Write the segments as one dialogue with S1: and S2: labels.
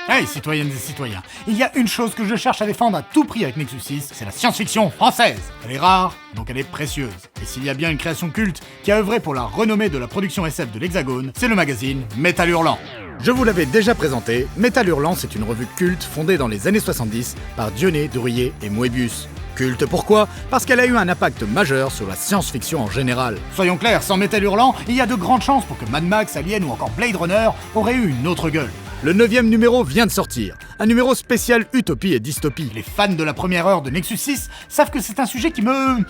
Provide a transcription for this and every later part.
S1: Hey, citoyennes et citoyens, il y a une chose que je cherche à défendre à tout prix avec Nexus 6, c'est la science-fiction française. Elle est rare, donc elle est précieuse. Et s'il y a bien une création culte qui a œuvré pour la renommée de la production SF de l'Hexagone, c'est le magazine Métal Hurlant. Je vous l'avais déjà présenté, Métal Hurlant, c'est une revue culte fondée dans les années 70 par Dionée, Drouillet et Moebius. Culte pourquoi ? Parce qu'elle a eu un impact majeur sur la science-fiction en général. Soyons clairs, sans Métal Hurlant, il y a de grandes chances pour que Mad Max, Alien ou encore Blade Runner auraient eu une autre gueule. Le 9e numéro vient de sortir, un numéro spécial utopie et dystopie. Les fans de la première heure de Nexus 6 savent que c'est un sujet qui me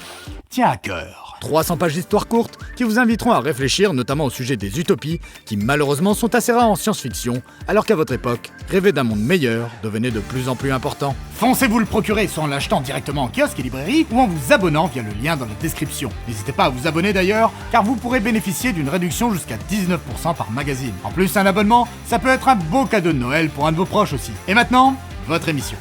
S1: tient à cœur. 300 pages d'histoire courte qui vous inviteront à réfléchir notamment au sujet des utopies qui malheureusement sont assez rares en science-fiction, alors qu'à votre époque, rêver d'un monde meilleur devenait de plus en plus important. Foncez-vous le procurer soit en l'achetant directement en kiosque et librairie ou en vous abonnant via le lien dans la description. N'hésitez pas à vous abonner d'ailleurs, car vous pourrez bénéficier d'une réduction jusqu'à 19% par magazine. En plus, un abonnement, ça peut être un beau cadeau de Noël pour un de vos proches aussi. Et maintenant, votre émission.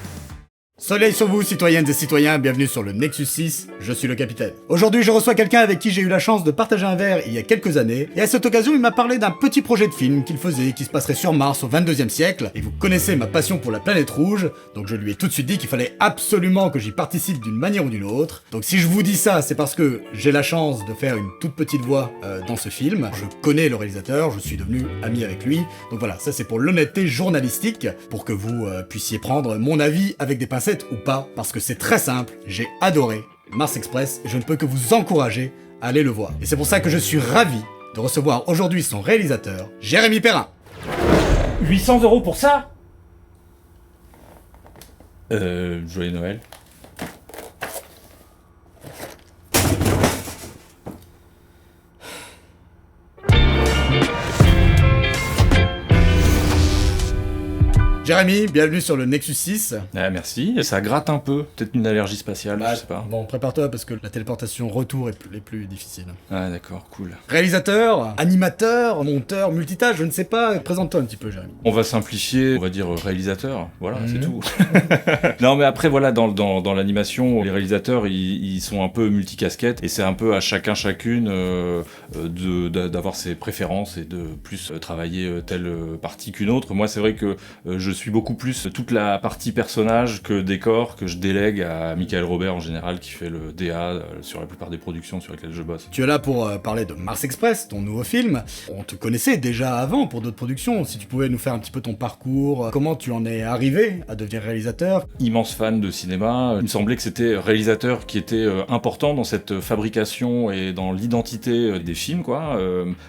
S1: Soleil sur vous, citoyennes et citoyens, bienvenue sur le Nexus 6, je suis le capitaine. Aujourd'hui, je reçois quelqu'un avec qui j'ai eu la chance de partager un verre il y a quelques années, et à cette occasion, il m'a parlé d'un petit projet de film qu'il faisait, qui se passerait sur Mars au 22e siècle, et vous connaissez ma passion pour la planète rouge, donc je lui ai tout de suite dit qu'il fallait absolument que j'y participe d'une manière ou d'une autre. Donc si je vous dis ça, c'est parce que j'ai la chance de faire une toute petite voix dans ce film, je connais le réalisateur, je suis devenu ami avec lui, donc voilà, ça c'est pour l'honnêteté journalistique, pour que vous puissiez prendre mon avis avec des pincettes ou pas, parce que c'est très simple, j'ai adoré Mars Express et je ne peux que vous encourager à aller le voir. Et c'est pour ça que je suis ravi de recevoir aujourd'hui son réalisateur, Jérémy Perrin.
S2: 800 € pour ça? Joyeux Noël.
S1: Jérémy, bienvenue sur le Nexus 6.
S2: Ah, merci, ça gratte un peu, peut-être une allergie spatiale, je sais pas.
S1: Bon, prépare-toi parce que la téléportation retour est plus difficile.
S2: Ah d'accord, cool.
S1: Réalisateur, animateur, monteur, multitâche, je ne sais pas, présente-toi un petit peu Jérémy.
S2: On va simplifier, on va dire réalisateur, voilà, c'est tout. Non mais après voilà, dans l'animation, les réalisateurs, ils sont un peu multicasquettes, et c'est un peu à chacune d'avoir ses préférences et de plus travailler telle partie qu'une autre. Moi c'est vrai que je suis beaucoup plus toute la partie personnage que décor, que je délègue à Michael Robert en général, qui fait le DA sur la plupart des productions sur lesquelles je bosse.
S1: Tu es là pour parler de Mars Express, ton nouveau film. On te connaissait déjà avant pour d'autres productions, si tu pouvais nous faire un petit peu ton parcours, comment tu en es arrivé à devenir réalisateur.
S2: Immense fan de cinéma, il me semblait que c'était réalisateur qui était important dans cette fabrication et dans l'identité des films, quoi,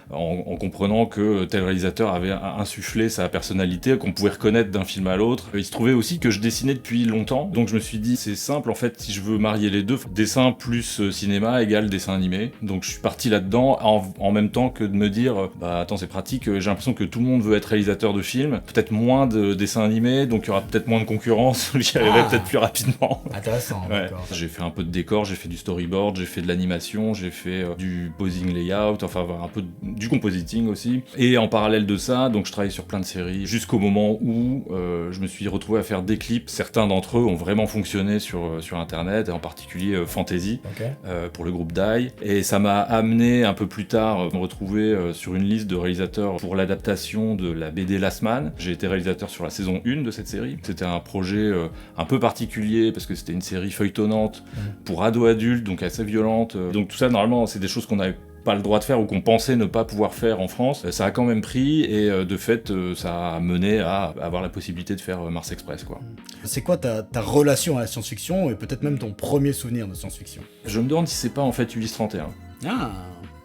S2: en comprenant que tel réalisateur avait insufflé sa personnalité, qu'on pouvait reconnaître d'un film à l'autre. Il se trouvait aussi que je dessinais depuis longtemps, donc je me suis dit c'est simple en fait, si je veux marier les deux, dessin plus cinéma égale dessin animé. Donc je suis parti là-dedans en même temps que de me dire bah attends c'est pratique, j'ai l'impression que tout le monde veut être réalisateur de films, peut-être moins de dessins animés, donc il y aura peut-être moins de concurrence, j'y arriverai peut-être plus rapidement.
S1: Intéressant,
S2: ouais.
S1: D'accord.
S2: J'ai fait un peu de décor, j'ai fait du storyboard, j'ai fait de l'animation, j'ai fait du posing layout, enfin un peu du compositing aussi. Et en parallèle de ça, donc je travaillais sur plein de séries jusqu'au moment où je me suis retrouvé à faire des clips. Certains d'entre eux ont vraiment fonctionné sur internet, et en particulier Fantasy,
S1: Okay.
S2: pour le groupe Dai. Et ça m'a amené un peu plus tard à me retrouver sur une liste de réalisateurs pour l'adaptation de la BD Last Man. J'ai été réalisateur sur la saison 1 de cette série. C'était un projet un peu particulier parce que c'était une série feuilletonnante pour ados adultes, donc assez violente. Donc tout ça, normalement, c'est des choses qu'on avait pas le droit de faire ou qu'on pensait ne pas pouvoir faire en France. Ça a quand même pris, et de fait ça a mené à avoir la possibilité de faire Mars Express, quoi.
S1: C'est quoi ta relation à la science-fiction et peut-être même ton premier souvenir de science-fiction?
S2: Je me demande si c'est pas en fait Ulysse 31.
S1: Ah.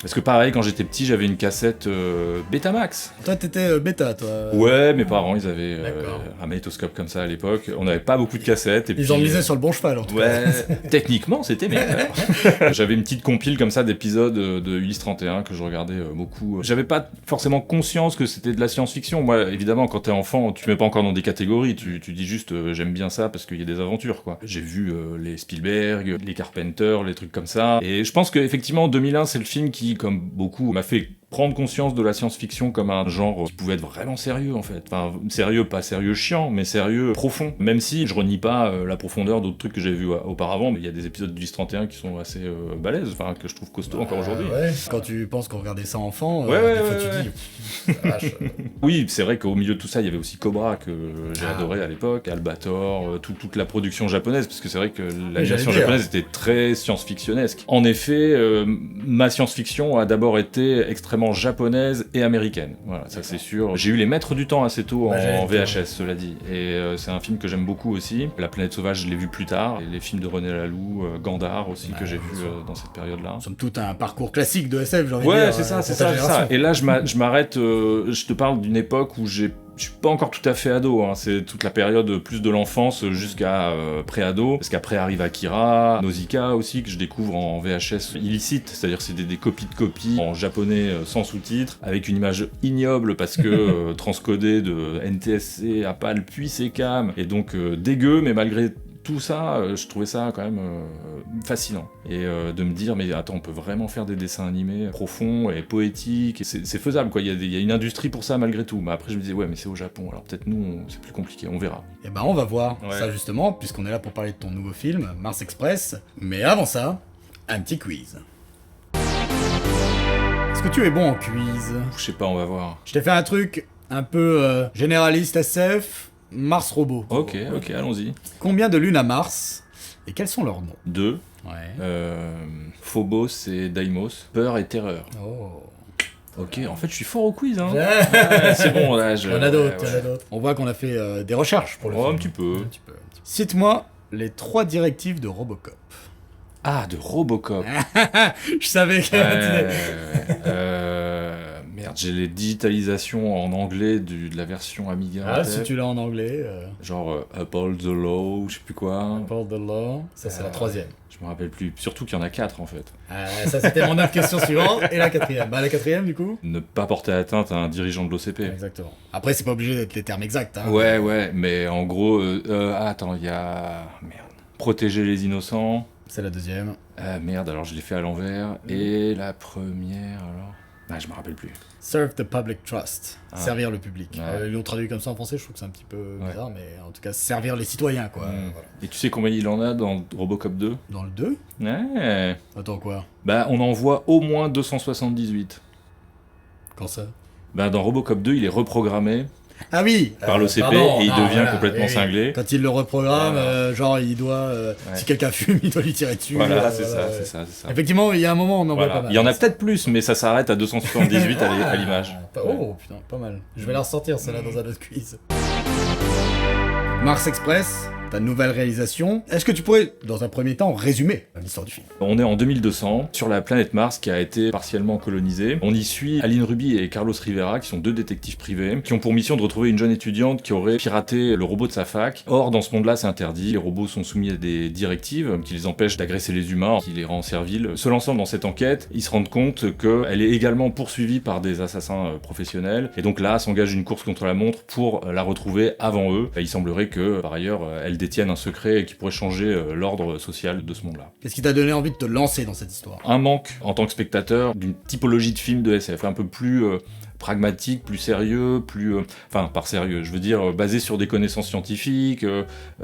S2: Parce que pareil, quand j'étais petit, j'avais une cassette Betamax.
S1: Toi t'étais bêta toi.
S2: Ouais, mes parents, ils avaient
S1: D'accord.
S2: un magnétoscope comme ça à l'époque. On n'avait pas beaucoup de cassettes. Et
S1: Ils
S2: puis,
S1: ont misé sur le bon cheval en tout cas.
S2: Ouais, techniquement, c'était meilleur. J'avais une petite compile comme ça d'épisodes de Ulysse 31 que je regardais beaucoup. J'avais pas forcément conscience que c'était de la science-fiction. Moi, évidemment, quand t'es enfant, tu mets pas encore dans des catégories. Tu dis juste j'aime bien ça parce qu'il y a des aventures, quoi. J'ai vu les Spielberg, les Carpenter, les trucs comme ça. Et je pense qu'effectivement, 2001, c'est le film qui, comme beaucoup, m'a fait prendre conscience de la science-fiction comme un genre qui pouvait être vraiment sérieux en fait. Enfin, sérieux, pas sérieux chiant, mais sérieux profond. Même si je renie pas la profondeur d'autres trucs que j'ai vus auparavant, mais il y a des épisodes du 10-31 qui sont assez balèzes, enfin que je trouve costauds encore aujourd'hui.
S3: Ouais. Quand tu penses qu'on regardait ça enfant,
S2: ouais,
S3: des fois tu dis... vache.
S2: Oui, c'est vrai qu'au milieu de tout ça, il y avait aussi Cobra que j'ai adoré à l'époque, Albator, toute la production japonaise, parce que c'est vrai que l'animation japonaise était très science-fictionnesque. En effet, ma science-fiction a d'abord été extrêmement japonaise et américaine. Voilà, ça c'est sûr. J'ai eu Les Maîtres du Temps assez tôt en VHS, cela dit. Et c'est un film que j'aime beaucoup aussi. La Planète Sauvage, je l'ai vu plus tard. Et les films de René Laloux, Gandhar aussi, que j'ai vu dans cette période-là.
S3: Somme toute un parcours classique de SF, j'ai envie de dire.
S2: Ouais, c'est ça. Et là, je m'arrête, je te parle d'une époque où je suis pas encore tout à fait ado, hein. C'est toute la période plus de l'enfance jusqu'à pré-ado, parce qu'après arrive Akira, Nausicaa aussi, que je découvre en VHS illicite, c'est-à-dire c'est des copies de copies en japonais sans sous-titres, avec une image ignoble parce que transcodée de NTSC, APAL puis SECAM, et donc dégueu, mais malgré tout ça, je trouvais ça quand même fascinant. Et de me dire, mais attends, on peut vraiment faire des dessins animés profonds et poétiques, et c'est faisable, quoi. Il y a une industrie pour ça malgré tout. Mais après, je me disais, ouais, mais c'est au Japon, alors peut-être nous, c'est plus compliqué, on verra.
S3: Et ben, on va voir ça justement, puisqu'on est là pour parler de ton nouveau film, Mars Express. Mais avant ça, un petit quiz. Est-ce que tu es bon en quiz?
S2: Je sais pas, on va voir.
S3: Je t'ai fait un truc un peu généraliste SF. Mars Robot.
S2: Ok, allons-y.
S3: Combien de lunes à Mars et quels sont leurs noms?
S2: 2.
S3: Ouais.
S2: Phobos et Deimos. Peur et terreur.
S3: Oh.
S2: Ok, en fait, je suis fort au quiz, hein. Ouais, c'est bon, là,
S3: Il y en a d'autres, On voit qu'on a fait des recherches pour le film.
S2: Un petit peu.
S3: Cite-moi les 3 directives de Robocop.
S2: Ah, de Robocop.
S3: Je savais qu'il y avait
S2: Merde, j'ai les digitalisations en anglais de la version Amiga.
S3: Ah, si tu l'as en anglais.
S2: Genre Uphold the Law, ou je sais plus quoi.
S3: Uphold the Law, ça c'est la 3e.
S2: Je me rappelle plus. Surtout qu'il y en a 4 en fait.
S3: Ça c'était mon autre question suivante. Et la 4e. Bah la 4e du coup?
S2: Ne pas porter atteinte à un dirigeant de l'OCP.
S3: Exactement. Après c'est pas obligé d'être les termes exacts. Hein,
S2: ouais, mais en gros... attends, il y a... Merde. Protéger les innocents.
S3: C'est la 2e.
S2: Merde, alors je l'ai fait à l'envers. Et la première, alors... Ah, je me rappelle plus.
S3: Serve the public trust. Servir le public.
S2: Ouais.
S3: Ils l'ont traduit comme ça en français, je trouve que c'est un petit peu bizarre, mais en tout cas, servir les citoyens, quoi. Voilà.
S2: Et tu sais combien il en a dans Robocop 2?
S3: Dans le 2?
S2: Ouais.
S3: Attends, quoi?
S2: Bah, on en voit au moins 278.
S3: Quand ça?
S2: Bah, dans Robocop 2, il est reprogrammé
S3: Ah oui,
S2: par l'OCP et il devient complètement cinglé.
S3: Quand il le reprogramme, genre il doit, si quelqu'un fume, il doit lui tirer dessus.
S2: Voilà, c'est ça.
S3: Effectivement, il y a un moment, on en voit pas mal.
S2: Il y en a peut-être plus, mais ça s'arrête à 278 à l'image.
S3: Oh putain, pas mal. Je vais la ressortir celle-là dans un autre quiz. Mars Express, ta nouvelle réalisation. Est-ce que tu pourrais, dans un premier temps, résumer l'histoire du film?
S2: On est en 2200, sur la planète Mars qui a été partiellement colonisée. On y suit Aline Ruby et Carlos Rivera, qui sont 2 détectives privés, qui ont pour mission de retrouver une jeune étudiante qui aurait piraté le robot de sa fac. Or, dans ce monde-là, c'est interdit. Les robots sont soumis à des directives qui les empêchent d'agresser les humains, qui les rend serviles. Se lançant dans cette enquête, ils se rendent compte qu'elle est également poursuivie par des assassins professionnels. Et donc là, s'engage une course contre la montre pour la retrouver avant eux. Il semblerait que, par ailleurs, elle détienne un secret qui pourrait changer l'ordre social de ce monde-là.
S3: Qu'est-ce qui t'a donné envie de te lancer dans cette histoire?
S2: Un manque, en tant que spectateur, d'une typologie de film de SF, un peu plus pragmatique, plus sérieux, enfin, par sérieux, je veux dire, basé sur des connaissances scientifiques.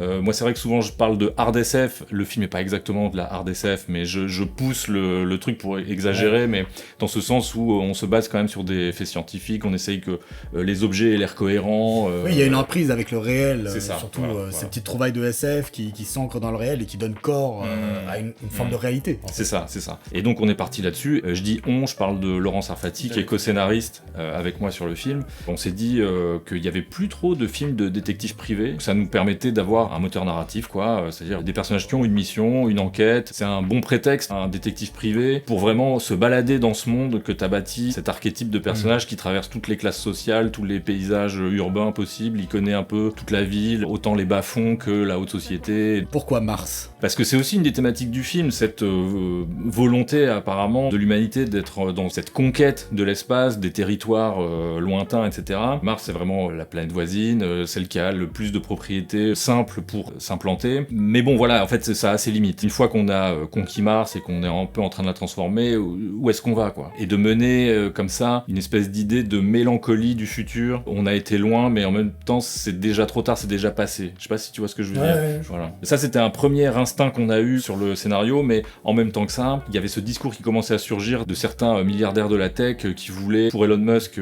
S2: Moi, c'est vrai que souvent, je parle de hard SF. Le film n'est pas exactement de la hard SF, mais je pousse le truc pour exagérer, mais dans ce sens où on se base quand même sur des faits scientifiques, on essaye que les objets aient l'air cohérents.
S3: Oui, il y a une emprise avec le réel,
S2: c'est ça,
S3: surtout
S2: voilà.
S3: ces petites trouvailles de SF qui s'ancrent dans le réel et qui donnent corps à une forme de réalité.
S2: C'est ça. Et donc, on est parti là-dessus. Je dis je parle de Laurent Sarfati, qui est co-scénariste avec moi sur le film. On s'est dit qu'il n'y avait plus trop de films de détectives privés. Ça nous permettait d'avoir un moteur narratif, quoi. C'est-à-dire des personnages qui ont une mission, une enquête. C'est un bon prétexte, un détective privé, pour vraiment se balader dans ce monde que t'as bâti, cet archétype de personnage qui traverse toutes les classes sociales, tous les paysages urbains possibles. Il connaît un peu toute la ville, autant les bas-fonds que la haute société.
S3: Pourquoi Mars?
S2: Parce que c'est aussi une des thématiques du film, cette volonté apparemment de l'humanité d'être dans cette conquête de l'espace, des territoires territoire lointain, etc. Mars, c'est vraiment la planète voisine, celle qui a le plus de propriétés simples pour s'implanter. Mais bon, voilà, en fait, ça a ses limites. Une fois qu'on a conquis Mars et qu'on est un peu en train de la transformer, où est-ce qu'on va, quoi? Et de mener comme ça une espèce d'idée de mélancolie du futur. On a été loin, mais en même temps, c'est déjà trop tard, c'est déjà passé. Je sais pas si tu vois ce que je veux dire. Voilà. Et ça, c'était un premier instinct qu'on a eu sur le scénario, mais en même temps que ça, il y avait ce discours qui commençait à surgir de certains milliardaires de la tech qui voulaient, pour Elon Musk,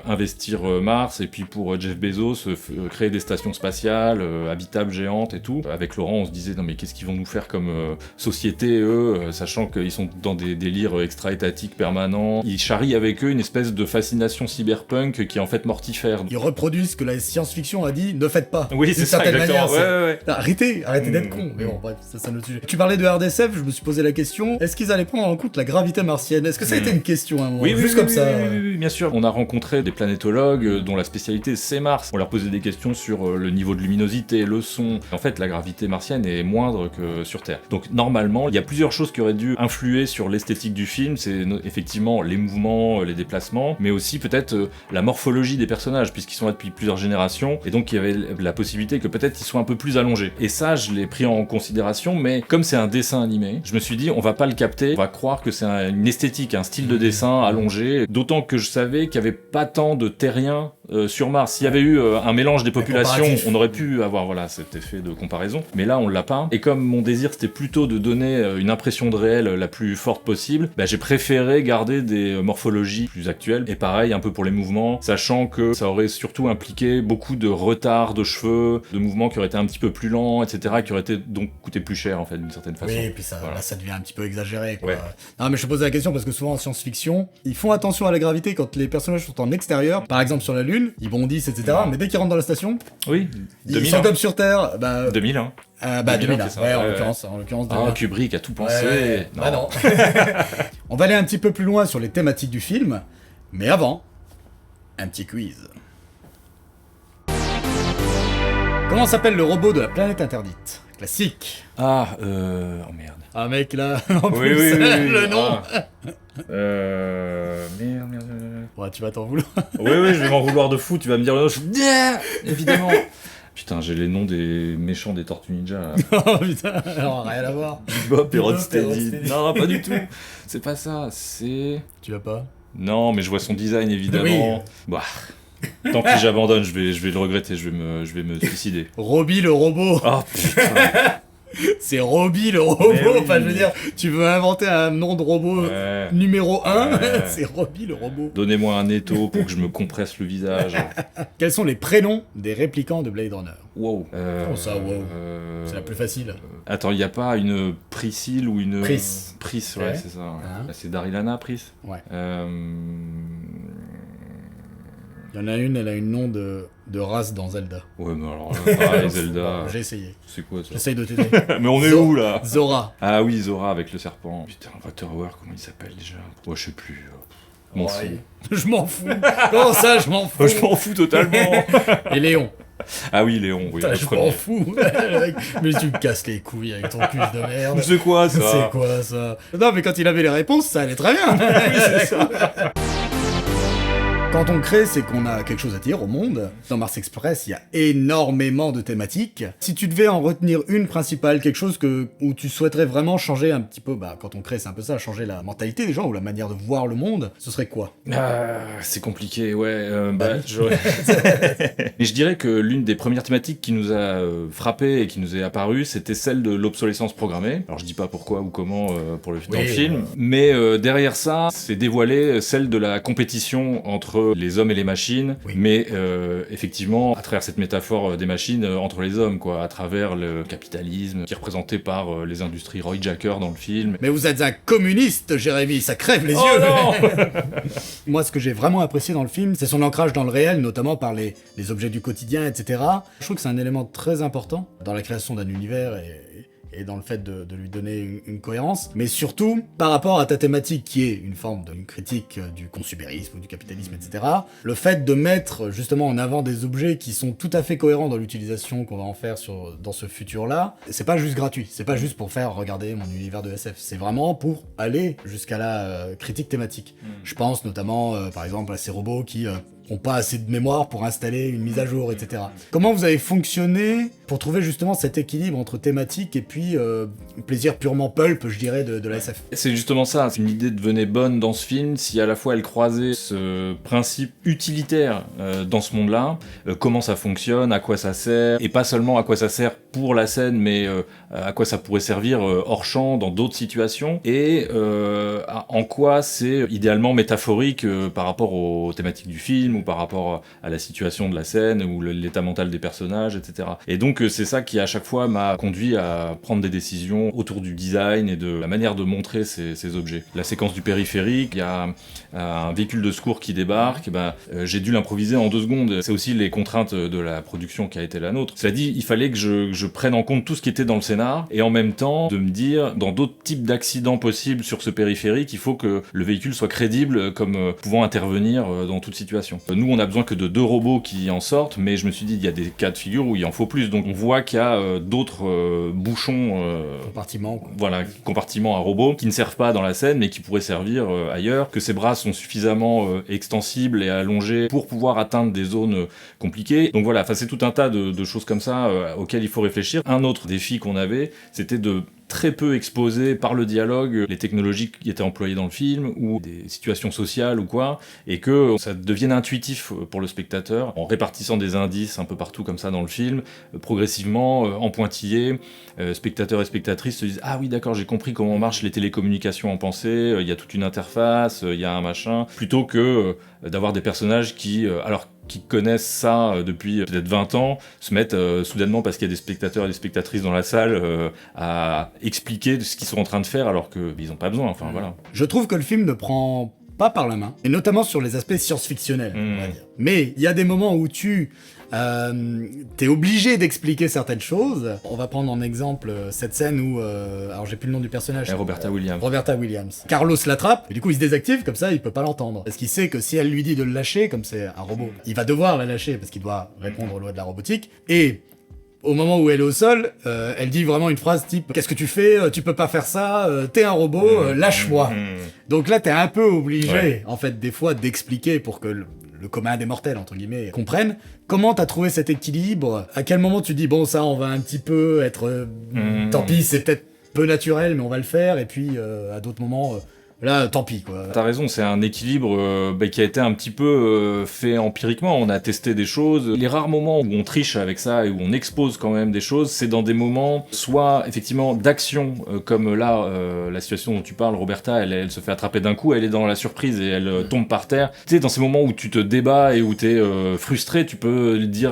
S2: investir Mars, et puis pour Jeff Bezos, créer des stations spatiales, habitables géantes et tout. Avec Laurent, on se disait, non mais qu'est-ce qu'ils vont nous faire comme société, eux, sachant qu'ils sont dans des délires extra-étatiques permanents. Ils charrient avec eux une espèce de fascination cyberpunk qui est en fait mortifère.
S3: Ils reproduisent ce que la science-fiction a dit, ne faites pas.
S2: Oui, c'est ça, exactement.
S3: Manière, ouais. Arrêtez d'être con. Mais bon, bref, c'est notre sujet. Tu parlais de RDSF, je me suis posé la question, est-ce qu'ils allaient prendre en compte la gravité martienne? Est-ce que ça a été une question à un moment? Juste comme ça.
S2: Oui, bien sûr. On a rencontré des planétologues dont la spécialité c'est Mars. On leur posait des questions sur le niveau de luminosité, le son. En fait, la gravité martienne est moindre que sur Terre. Donc normalement, il y a plusieurs choses qui auraient dû influer sur l'esthétique du film. C'est effectivement les mouvements, les déplacements, mais aussi peut-être la morphologie des personnages, puisqu'ils sont là depuis plusieurs générations, et donc il y avait la possibilité que peut-être ils soient un peu plus allongés. Et ça, je l'ai pris en considération, mais comme c'est un dessin animé, je me suis dit, on va pas le capter, on va croire que c'est une esthétique, un style de dessin allongé, d'autant que je savais qu'il y avait pas tant de terriens sur Mars. S'il y avait eu un mélange des populations, on aurait pu avoir cet effet de comparaison, mais là on l'a pas. Et comme mon désir c'était plutôt de donner une impression de réel la plus forte possible, j'ai préféré garder des morphologies plus actuelles. Et pareil un peu pour les mouvements, sachant que ça aurait surtout impliqué beaucoup de retard de cheveux, de mouvements qui auraient été un petit peu plus lents, etc., qui auraient été donc coûté plus cher en fait d'une certaine façon.
S3: Oui, et puis ça, là ça devient un petit peu exagéré, quoi. Ouais. Non mais je te pose la question parce que souvent en science-fiction, ils font attention à la gravité quand les personnages sont en extérieur, par exemple sur la Lune, ils bondissent, etc. Mais dès qu'ils rentrent dans la station,
S2: oui,
S3: ils sont comme sur Terre.
S2: 2001.
S3: 2001, ouais, en l'occurrence.
S2: Kubrick a tout pensé.
S3: Ouais. Non. Bah non. On va aller un petit peu plus loin sur les thématiques du film, mais avant, un petit quiz. Comment s'appelle le robot de la planète interdite? Classique.
S2: Oh merde.
S3: Ah mec là, en
S2: oui,
S3: plus,
S2: oui,
S3: le nom.
S2: Merde.
S3: Ouais, tu vas t'en vouloir.
S2: Oui, je vais m'en vouloir de fou, tu vas me dire le nom, évidemment. Putain, j'ai les noms des méchants des Tortues Ninja. Là.
S3: Oh putain, alors rien à voir.
S2: Bebop et Rocksteady. Non, pas du tout. C'est pas ça, c'est...
S3: Tu vas pas?
S2: Non, mais je vois son design évidemment. Oui. Bah, tant pis, j'abandonne, je vais le regretter, je vais me suicider.
S3: Robbie le robot.
S2: Oh putain.
S3: C'est Robbie le robot, oui. Enfin je veux dire, tu veux inventer un nom de robot numéro 1, c'est Robbie le robot.
S2: Donnez-moi un étau pour que je me compresse le visage.
S3: Quels sont les prénoms des réplicants de Blade Runner?
S2: Wow.
S3: Oh ça, wow. C'est la plus facile.
S2: Attends, il n'y a pas une Priscille ou une...
S3: Pris,
S2: ouais, c'est ça. C'est Darilana, Pris.
S3: Ouais. Il y en a une, elle a une nom de race dans Zelda.
S2: Ouais, mais alors là, pareil, Zelda...
S3: J'ai essayé.
S2: C'est quoi ça?
S3: J'essaye de t'aider.
S2: Mais on est où là?
S3: Zora.
S2: Ah oui, Zora avec le serpent. Putain, Waterworld, comment il s'appelle déjà? Ouais, je sais plus.
S3: Je m'en fous. Je m'en fous. Comment ça, je m'en fous?
S2: Je m'en fous totalement.
S3: Et Léon.
S2: Ah oui, Léon, oui.
S3: Je m'en fous. Mais tu me casses les couilles avec ton puce de merde.
S2: C'est quoi ça?
S3: C'est quoi ça? Non, mais quand il avait les réponses, ça allait très bien.
S2: Oui, c'est ça.
S3: Quand on crée, c'est qu'on a quelque chose à dire au monde. Dans Mars Express, il y a énormément de thématiques. Si tu devais en retenir une principale, quelque chose où tu souhaiterais vraiment changer un petit peu, quand on crée, c'est un peu ça, changer la mentalité des gens ou la manière de voir le monde, ce serait quoi?
S2: C'est compliqué, ouais. Mais je dirais que l'une des premières thématiques qui nous a frappé et qui nous est apparue, c'était celle de l'obsolescence programmée. Alors je dis pas pourquoi ou comment dans le film, mais derrière ça, c'est dévoilé celle de la compétition entre les hommes et les machines, mais effectivement, à travers cette métaphore des machines, entre les hommes, quoi, à travers le capitalisme qui est représenté par les industries Roy Jacker dans le film.
S3: Mais vous êtes un communiste, Jérémy, ça crève les yeux.
S2: Non.
S3: Moi, ce que j'ai vraiment apprécié dans le film, c'est son ancrage dans le réel, notamment par les objets du quotidien, etc. Je trouve que c'est un élément très important dans la création d'un univers et dans le fait de lui donner une cohérence, mais surtout par rapport à ta thématique qui est une forme d'une critique du consumérisme ou du capitalisme, etc. Le fait de mettre justement en avant des objets qui sont tout à fait cohérents dans l'utilisation qu'on va en faire dans ce futur-là, c'est pas juste gratuit, c'est pas juste pour faire regarder mon univers de SF, c'est vraiment pour aller jusqu'à la critique thématique. Je pense notamment par exemple à ces robots qui ont pas assez de mémoire pour installer une mise à jour, etc. Comment vous avez fonctionné pour trouver justement cet équilibre entre thématique et puis plaisir purement pulp, je dirais, de la SF?
S2: C'est justement ça, l'idée devenait bonne dans ce film si à la fois elle croisait ce principe utilitaire dans ce monde-là, comment ça fonctionne, à quoi ça sert, et pas seulement à quoi ça sert pour la scène, mais à quoi ça pourrait servir hors champ, dans d'autres situations, et en quoi c'est idéalement métaphorique par rapport aux thématiques du film, ou par rapport à la situation de la scène, ou l'état mental des personnages, etc. Et donc c'est ça qui à chaque fois m'a conduit à prendre des décisions autour du design et de la manière de montrer ces objets. La séquence du périphérique, il y a un véhicule de secours qui débarque, j'ai dû l'improviser en 2 secondes. C'est aussi les contraintes de la production qui a été la nôtre. Cela dit, il fallait que je prenne en compte tout ce qui était dans le scénar, et en même temps de me dire, dans d'autres types d'accidents possibles sur ce périphérique, il faut que le véhicule soit crédible comme pouvant intervenir dans toute situation. Nous, on a besoin que de 2 robots qui en sortent, mais je me suis dit, il y a des cas de figure où il en faut plus. Donc on voit qu'il y a d'autres bouchons, compartiments à robots qui ne servent pas dans la scène, mais qui pourraient servir ailleurs, que ces bras sont suffisamment extensibles et allongés pour pouvoir atteindre des zones compliquées. Donc voilà, c'est tout un tas de choses comme ça auxquelles il faut réfléchir. Un autre défi qu'on avait, c'était de très peu exposer par le dialogue les technologies qui étaient employées dans le film ou des situations sociales ou quoi, et que ça devienne intuitif pour le spectateur en répartissant des indices un peu partout comme ça dans le film, progressivement en pointillé, spectateurs et spectatrices se disent « Ah oui d'accord, j'ai compris comment marchent les télécommunications en pensée, il y a toute une interface, il y a un machin », plutôt que d'avoir des personnages qui connaissent ça depuis peut-être 20 ans, se mettent soudainement, parce qu'il y a des spectateurs et des spectatrices dans la salle, à expliquer ce qu'ils sont en train de faire alors qu'ils n'ont pas besoin, enfin voilà.
S3: Je trouve que le film ne prend pas par la main, et notamment sur les aspects science-fictionnels, on va dire. Mais il y a des moments où t'es obligé d'expliquer certaines choses. On va prendre en exemple cette scène où, alors j'ai plus le nom du personnage.
S2: Roberta
S3: Williams. Carlos l'attrape, et du coup il se désactive, comme ça il peut pas l'entendre. Parce qu'il sait que si elle lui dit de le lâcher, comme c'est un robot, il va devoir la lâcher parce qu'il doit répondre aux lois de la robotique. Et au moment où elle est au sol, elle dit vraiment une phrase type « Qu'est-ce que tu fais ? Tu peux pas faire ça, t'es un robot, lâche-moi ». Donc là t'es un peu obligé, en fait, des fois d'expliquer pour que le commun des mortels, entre guillemets, comprenne. Comment t'as trouvé cet équilibre ? À quel moment tu dis, bon, ça, on va un petit peu être... Tant pis, c'est peut-être peu naturel, mais on va le faire. Et puis, à d'autres moments... Là, tant pis, quoi.
S2: T'as raison, c'est un équilibre qui a été un petit peu fait empiriquement. On a testé des choses. Les rares moments où on triche avec ça et où on expose quand même des choses, c'est dans des moments soit effectivement d'action, comme là, la situation dont tu parles, Roberta, elle se fait attraper d'un coup, elle est dans la surprise et elle tombe par terre. Tu sais, dans ces moments où tu te débats et où t'es frustré, tu peux dire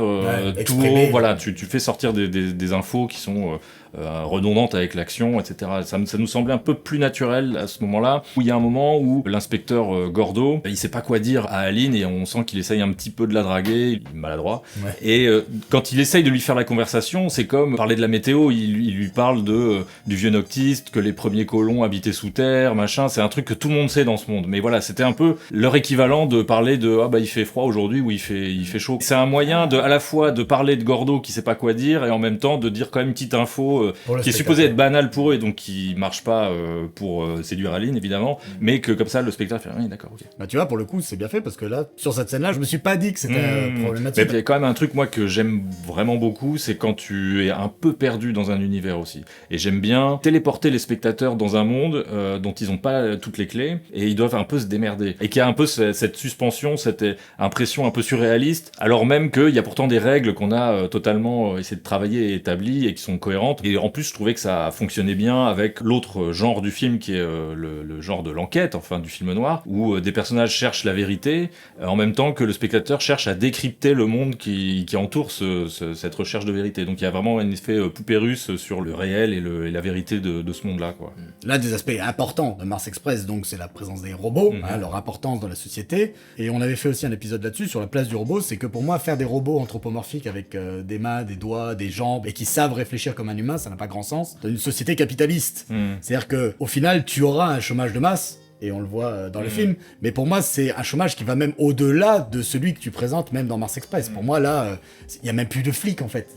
S2: tout haut, voilà, tu fais sortir des infos qui sont... redondante avec l'action, etc. Ça nous semblait un peu plus naturel à ce moment-là, où il y a un moment où l'inspecteur Gordo, il sait pas quoi dire à Aline et on sent qu'il essaye un petit peu de la draguer, il est maladroit, et quand il essaye de lui faire la conversation, c'est comme parler de la météo, il lui parle du vieux noctiste, que les premiers colons habitaient sous terre, machin, c'est un truc que tout le monde sait dans ce monde, mais voilà, c'était un peu leur équivalent de parler de « Ah bah il fait froid aujourd'hui » ou il fait chaud. C'est un moyen à la fois de parler de Gordo qui sait pas quoi dire et en même temps de dire quand même une petite info qui est supposé être banal pour eux et donc qui marche pas pour séduire Aline évidemment, mais que comme ça le spectateur fait oui d'accord, ok.
S3: Bah tu vois, pour le coup c'est bien fait parce que là sur cette scène là je me suis pas dit que c'était problématique.
S2: Mais il y a quand même un truc moi que j'aime vraiment beaucoup, c'est quand tu es un peu perdu dans un univers aussi, et j'aime bien téléporter les spectateurs dans un monde dont ils ont pas toutes les clés et ils doivent un peu se démerder, et qu'il y a un peu cette suspension, cette impression un peu surréaliste, alors même qu'il y a pourtant des règles qu'on a totalement essayé de travailler et établies et qui sont cohérentes. Et en plus, je trouvais que ça fonctionnait bien avec l'autre genre du film qui est le genre de l'enquête, enfin du film noir, où des personnages cherchent la vérité en même temps que le spectateur cherche à décrypter le monde qui entoure cette recherche de vérité. Donc il y a vraiment un effet poupée russe sur le réel et la vérité de ce monde-là, quoi.
S3: L'un des aspects importants de Mars Express, donc, c'est la présence des robots, leur importance dans la société. Et on avait fait aussi un épisode là-dessus, sur la place du robot. C'est que pour moi, faire des robots anthropomorphiques avec des mains, des doigts, des jambes, et qui savent réfléchir comme un humain, humain, ça n'a pas grand sens dans une société capitaliste. C'est-à-dire que au final, tu auras un chômage de masse, et on le voit dans le film, mais pour moi, c'est un chômage qui va même au-delà de celui que tu présentes même dans Mars Express. Pour moi, là, il y a même plus de flics, en fait.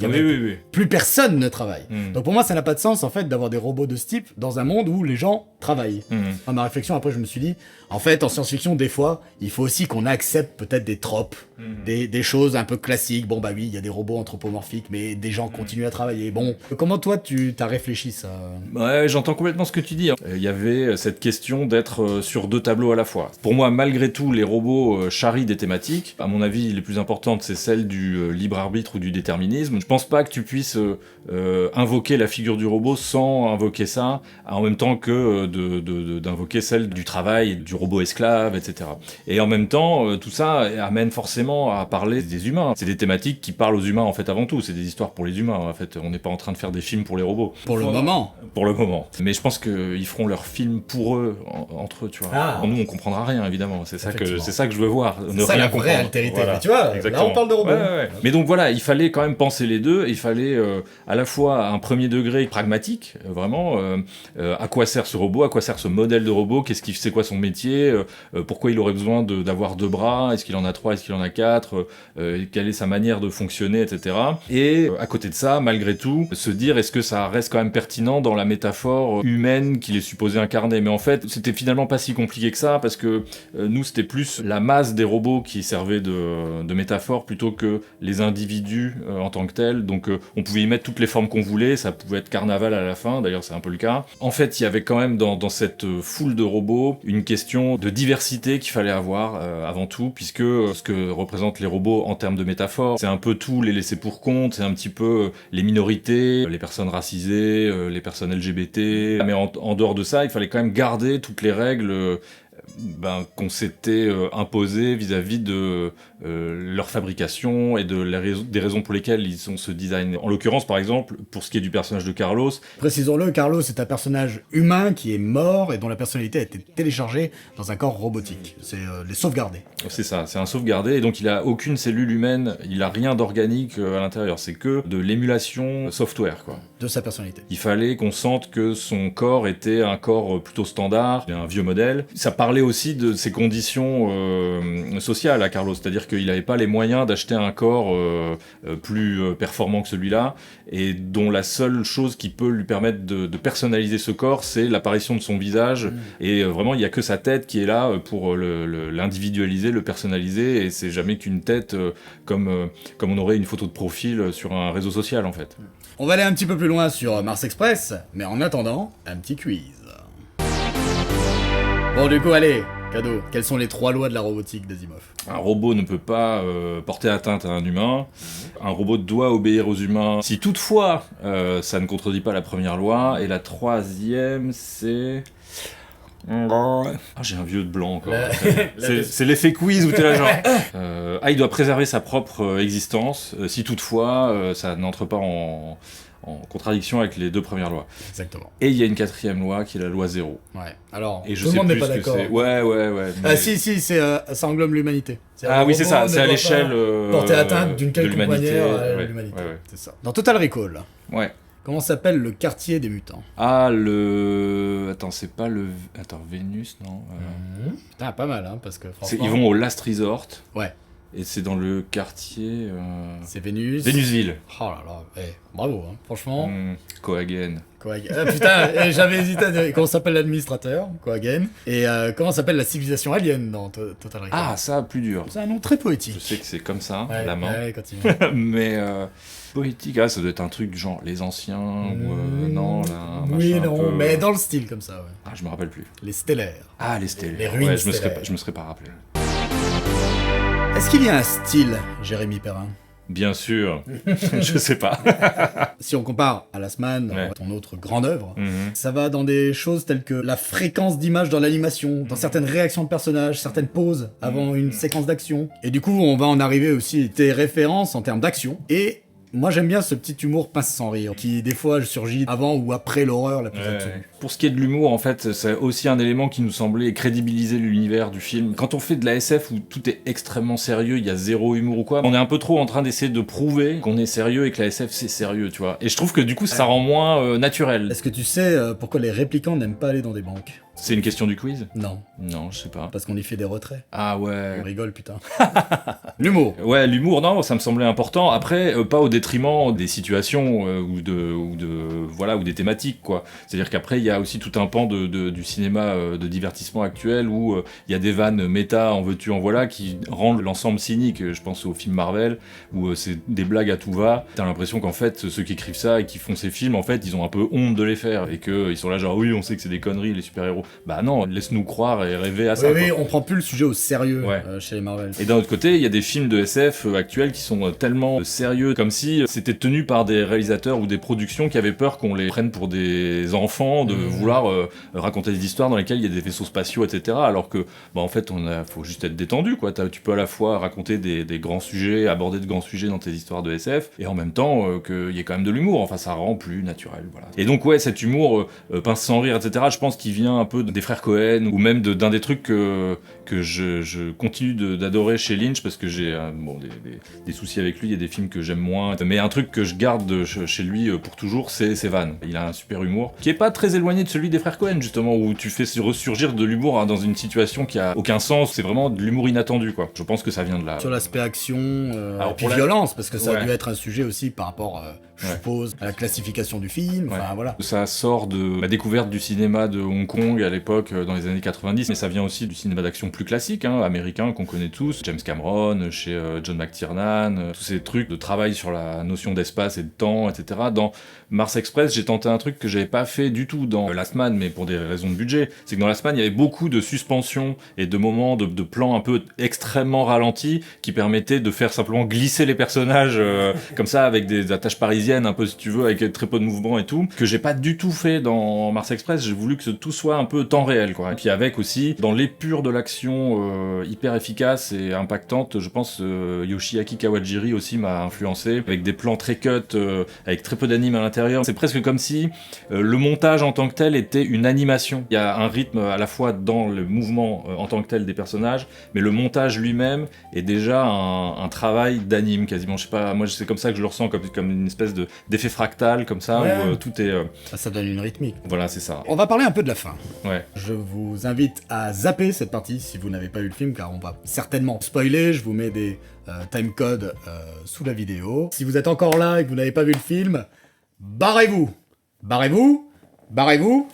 S3: Plus personne ne travaille. Donc pour moi, ça n'a pas de sens, en fait, d'avoir des robots de ce type dans un monde où les gens travaillent. Dans ma réflexion, après, je me suis dit, en fait, en science-fiction, des fois, il faut aussi qu'on accepte peut-être des tropes, des choses un peu classiques. Bon, bah oui, il y a des robots anthropomorphiques, mais des gens continuent à travailler. Bon, comment toi, tu t'as réfléchi ça?
S2: Ouais, j'entends complètement ce que tu dis. Il y avait cette question d'être sur deux tableaux à la fois. Pour moi, malgré tout, les robots charrient des thématiques. À mon avis, les plus importantes, c'est celle du libre arbitre ou du déterminisme. Je pense pas que tu puisses invoquer la figure du robot sans invoquer ça, en même temps que d'invoquer celle du travail, du robot esclave, etc. Et en même temps, tout ça amène forcément à parler des humains. C'est des thématiques qui parlent aux humains, en fait, avant tout. C'est des histoires pour les humains, en fait. On n'est pas en train de faire des films pour les robots.
S3: Pour le moment.
S2: Pour le moment. Mais je pense qu'ils feront leurs films pour eux, entre eux, tu vois. Nous, on comprendra rien, évidemment. C'est ça que je veux voir.
S3: C'est ça la vraie altérité. Voilà. Mais tu vois, exactement. Là, on parle de robots.
S2: Ouais. Mais donc voilà, il fallait quand même penser les deux. Il fallait à la fois un premier degré pragmatique, vraiment. À quoi sert ce robot? À quoi sert ce modèle de robot? C'est quoi son métier? Pourquoi il aurait besoin d'avoir 2 bras? Est-ce qu'il en a 3? Est-ce qu'il en a 4? Quelle est sa manière de fonctionner, etc. Et à côté de ça, malgré tout, se dire est-ce que ça reste quand même pertinent dans la métaphore humaine qu'il est supposé incarner? Mais en fait, c'était finalement pas si compliqué que ça, parce que nous, c'était plus la masse des robots qui servait de métaphore plutôt que les individus en tant que tels. Donc on pouvait y mettre toutes les formes qu'on voulait, ça pouvait être carnaval à la fin, d'ailleurs c'est un peu le cas. En fait, il y avait quand même dans cette foule de robots une question de diversité qu'il fallait avoir avant tout, puisque ce que représentent les robots en termes de métaphore, c'est un peu tout les laissés pour compte, c'est un petit peu les minorités, les personnes racisées, les personnes LGBT, mais en dehors de ça, il fallait quand même garder toutes les règles qu'on s'était imposées vis-à-vis de leur fabrication et des raisons pour lesquelles ils ont ce design. En l'occurrence, par exemple, pour ce qui est du personnage de Carlos...
S3: Précisons-le, Carlos est un personnage humain qui est mort et dont la personnalité a été téléchargée dans un corps robotique. C'est les sauvegardés.
S2: C'est ça, c'est un sauvegardé, et donc il a aucune cellule humaine, il a rien d'organique à l'intérieur, c'est que de l'émulation software, quoi.
S3: De sa personnalité.
S2: Il fallait qu'on sente que son corps était un corps plutôt standard, un vieux modèle. Ça parlait aussi de ses conditions sociales à Carlos, c'est-à-dire qu'il n'avait pas les moyens d'acheter un corps plus performant que celui-là, et dont la seule chose qui peut lui permettre de personnaliser ce corps, c'est l'apparition de son visage, et vraiment il n'y a que sa tête qui est là pour l'individualiser, le personnaliser, et c'est jamais qu'une tête comme on aurait une photo de profil sur un réseau social, en fait.
S3: On va aller un petit peu plus loin sur Mars Express, mais en attendant, un petit quiz. Bon, du coup, allez, cadeau. Quelles sont les 3 lois de la robotique d'Asimov?
S2: Un robot ne peut pas porter atteinte à un humain. Un robot doit obéir aux humains. Si toutefois, ça ne contredit pas la première loi. Et la 3e, c'est... j'ai un vieux de blanc encore. C'est l'effet quiz où t'es là genre... il doit préserver sa propre existence, si toutefois ça n'entre pas en contradiction avec les 2 premières lois.
S3: Exactement.
S2: Et il y a une 4e loi qui est la loi 0.
S3: Ouais. Alors,
S2: et je
S3: tout le
S2: sais
S3: monde n'est
S2: plus
S3: pas
S2: ce que
S3: d'accord.
S2: c'est. Ouais.
S3: Mais... Ah si, ça englobe l'humanité.
S2: Oui, c'est ça, c'est à l'échelle...
S3: porter atteinte d'une quelconque manière à
S2: ouais,
S3: l'humanité.
S2: Ouais.
S3: C'est ça. Dans Total Recall,
S2: ouais.
S3: Comment s'appelle le quartier des mutants?
S2: Attends, c'est pas le... Attends, Vénus, non
S3: Putain, pas mal, hein, parce que franchement...
S2: Ils vont au Last Resort.
S3: Ouais.
S2: Et c'est dans le quartier...
S3: C'est Vénus.
S2: Vénusville.
S3: Oh là là, bravo, hein. Franchement.
S2: Cohagen.
S3: Putain, j'avais hésité à dire comment s'appelle l'administrateur, Cohagen. Et comment s'appelle la civilisation alien dans Total Recall?
S2: Ah, ça, plus dur.
S3: C'est un nom très poétique.
S2: Je sais que c'est comme ça, la main.
S3: Ouais, continue.
S2: Mais poétique, ça doit être un truc du genre les anciens, ou non, là,
S3: oui, non,
S2: peu...
S3: mais dans le style comme ça, ouais.
S2: Ah, je me rappelle plus.
S3: Les stellaires.
S2: Ah, les stellaires.
S3: Les ruines
S2: stellaires. Je me serais pas rappelé.
S3: Est-ce qu'il y a un style, Jérémy Perrin?
S2: Bien sûr, je sais pas.
S3: Si on compare à Last Man, ton autre grande œuvre, ça va dans des choses telles que la fréquence d'images dans l'animation, dans certaines réactions de personnages, certaines pauses avant une séquence d'action. Et du coup, on va en arriver aussi à tes références en termes d'action et Moi j'aime bien ce petit humour pince sans rire, qui des fois surgit avant ou après l'horreur la plus absolue.
S2: Pour ce qui est de l'humour, en fait, c'est aussi un élément qui nous semblait crédibiliser l'univers du film. Quand on fait de la SF où tout est extrêmement sérieux, il y a zéro humour ou quoi, on est un peu trop en train d'essayer de prouver qu'on est sérieux et que la SF c'est sérieux, tu vois. Et je trouve que du coup ça rend moins naturel.
S3: Est-ce que tu sais pourquoi les réplicants n'aiment pas aller dans des banques?
S2: C'est une question du quiz?
S3: Non.
S2: Non, je sais pas.
S3: Parce qu'on y fait des retraits.
S2: Ah ouais.
S3: On rigole, putain. L'humour.
S2: Ouais, l'humour, non, ça me semblait important. Après, pas au détriment des situations ou des thématiques, quoi. C'est-à-dire qu'après, il y a aussi tout un pan du cinéma de divertissement actuel où il y a des vannes méta, en veux-tu, en voilà, qui rendent l'ensemble cynique. Je pense aux films Marvel où c'est des blagues à tout va. T'as l'impression qu'en fait, ceux qui écrivent ça et qui font ces films, en fait, ils ont un peu honte de les faire et qu'ils sont là genre oui, on sait que c'est des conneries, les super-héros. Bah non, laisse-nous croire et rêver à ça.
S3: Oui, on prend plus le sujet au sérieux chez les Marvel.
S2: Et d'un autre côté, il y a des films de SF actuels qui sont tellement sérieux, comme si c'était tenu par des réalisateurs ou des productions qui avaient peur qu'on les prenne pour des enfants, de vouloir raconter des histoires dans lesquelles il y a des vaisseaux spatiaux, etc. Alors que, bah en fait, faut juste être détendu, quoi. Tu peux à la fois raconter des grands sujets, aborder de grands sujets dans tes histoires de SF, et en même temps qu'il y ait quand même de l'humour. Enfin, ça rend plus naturel, voilà. Et donc, ouais, cet humour pince sans rire, etc. Je pense qu'il vient un peu des frères Cohen ou même d'un des trucs que je continue d'adorer chez Lynch parce que j'ai des soucis avec lui, il y a des films que j'aime moins, mais un truc que je garde chez lui pour toujours, c'est ses vannes. Il a un super humour qui est pas très éloigné de celui des frères Cohen, justement, où tu fais ressurgir de l'humour dans une situation qui a aucun sens, c'est vraiment de l'humour inattendu, quoi. Je pense que ça vient de là.
S3: Sur l'aspect action, et puis violence, parce que ça a dû être un sujet aussi par rapport, je suppose, à la classification du film, enfin voilà.
S2: Ça sort de ma découverte du cinéma de Hong Kong à l'époque, dans les années 90, mais ça vient aussi du cinéma d'action plus classique, américain, qu'on connaît tous, James Cameron, chez John McTiernan, tous ces trucs de travail sur la notion d'espace et de temps, etc. Dans Mars Express, j'ai tenté un truc que j'avais pas fait du tout dans Last Man, mais pour des raisons de budget. C'est que dans Last Man, il y avait beaucoup de suspensions et de moments de plans un peu extrêmement ralentis qui permettaient de faire simplement glisser les personnages comme ça, avec des attaches parisiennes, un peu si tu veux, avec très peu de mouvements et tout, que j'ai pas du tout fait dans Mars Express. J'ai voulu que tout soit un peu temps réel, quoi. Et puis avec aussi, dans l'épure de l'action hyper efficace et impactante, je pense Yoshiaki Kawajiri aussi m'a influencé, avec des plans très cut, avec très peu d'anime à l'intérieur. C'est presque comme si le montage en tant que tel était une animation. Il y a un rythme à la fois dans le mouvement en tant que tel des personnages, mais le montage lui-même est déjà un travail d'anime quasiment. Je sais pas, moi c'est comme ça que je le ressens, comme une espèce d'effet fractal, comme ça, où tout est...
S3: Ça donne une rythmique.
S2: Voilà, c'est ça.
S3: On va parler un peu de la fin.
S2: Ouais.
S3: Je vous invite à zapper cette partie si vous n'avez pas eu le film, car on va certainement spoiler. Je vous mets des timecodes sous la vidéo. Si vous êtes encore là et que vous n'avez pas vu le film, barrez-vous. Barrez-vous. Barrez-vous.